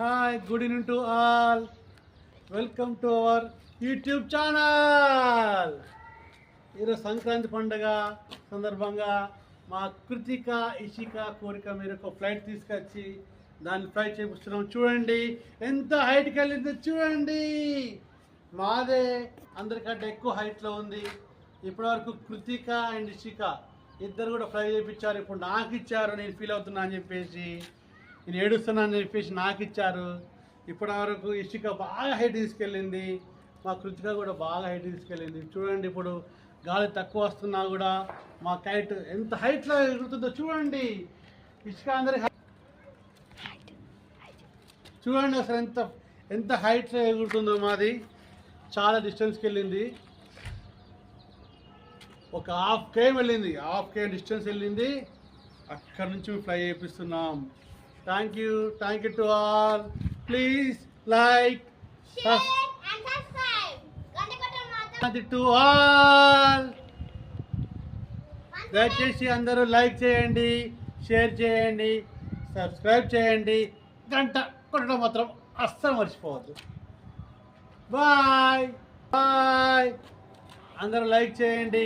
Hi, good evening to all. Welcome to our YouTube channel. ఈరోజు సంక్రాంతి పండుగ సందర్భంగా మా కృతిక ఇషిక కోరిక మేరకు ఫ్లైట్ తీసుకొచ్చి దాన్ని ఫ్లై చేపిస్తున్నాం. చూడండి ఎంత హైట్కి వెళ్ళిందో చూడండి. మాదే అందరికంటే ఎక్కువ హైట్లో ఉంది. ఇప్పటివరకు కృతిక అండ్ ఇషిక ఇద్దరు కూడా ఫ్లై చేయించారు. ఇప్పుడు నాకు ఇచ్చారు, నేను ఫీల్ అవుతున్నా అని చెప్పేసి, నేను ఏడుస్తున్నా అని చెప్పేసి నాకు ఇచ్చారు. ఇప్పటి వరకు ఇషిక బాగా హైట్ తీసుకెళ్ళింది, మా కృతిక కూడా బాగా హైట్ తీసుకెళ్ళింది. చూడండి ఇప్పుడు గాలి తక్కువ వస్తున్నా కూడా మా కైట్ ఎంత హైట్లో ఎగురుతుందో చూడండి. ఇషిక అందరి చూడండి అసలు ఎంత ఎంత హైట్లో ఎగురుతుందో. మాది చాలా డిస్టెన్స్కి వెళ్ళింది, ఒక ½ km వెళ్ళింది, ½ km డిస్టెన్స్ వెళ్ళింది. అక్కడి నుంచి మేము ఫ్లై చేపిస్తున్నాం. Thank you to all. Please like to all. దయచేసి అందరూ లైక్ చేయండి, షేర్ చేయండి, సబ్స్క్రైబ్ చేయండి, గంట కొట్టడం మాత్రం అస్సలు మర్చిపోవద్దు. Bye bye. అందరూ లైక్ చేయండి.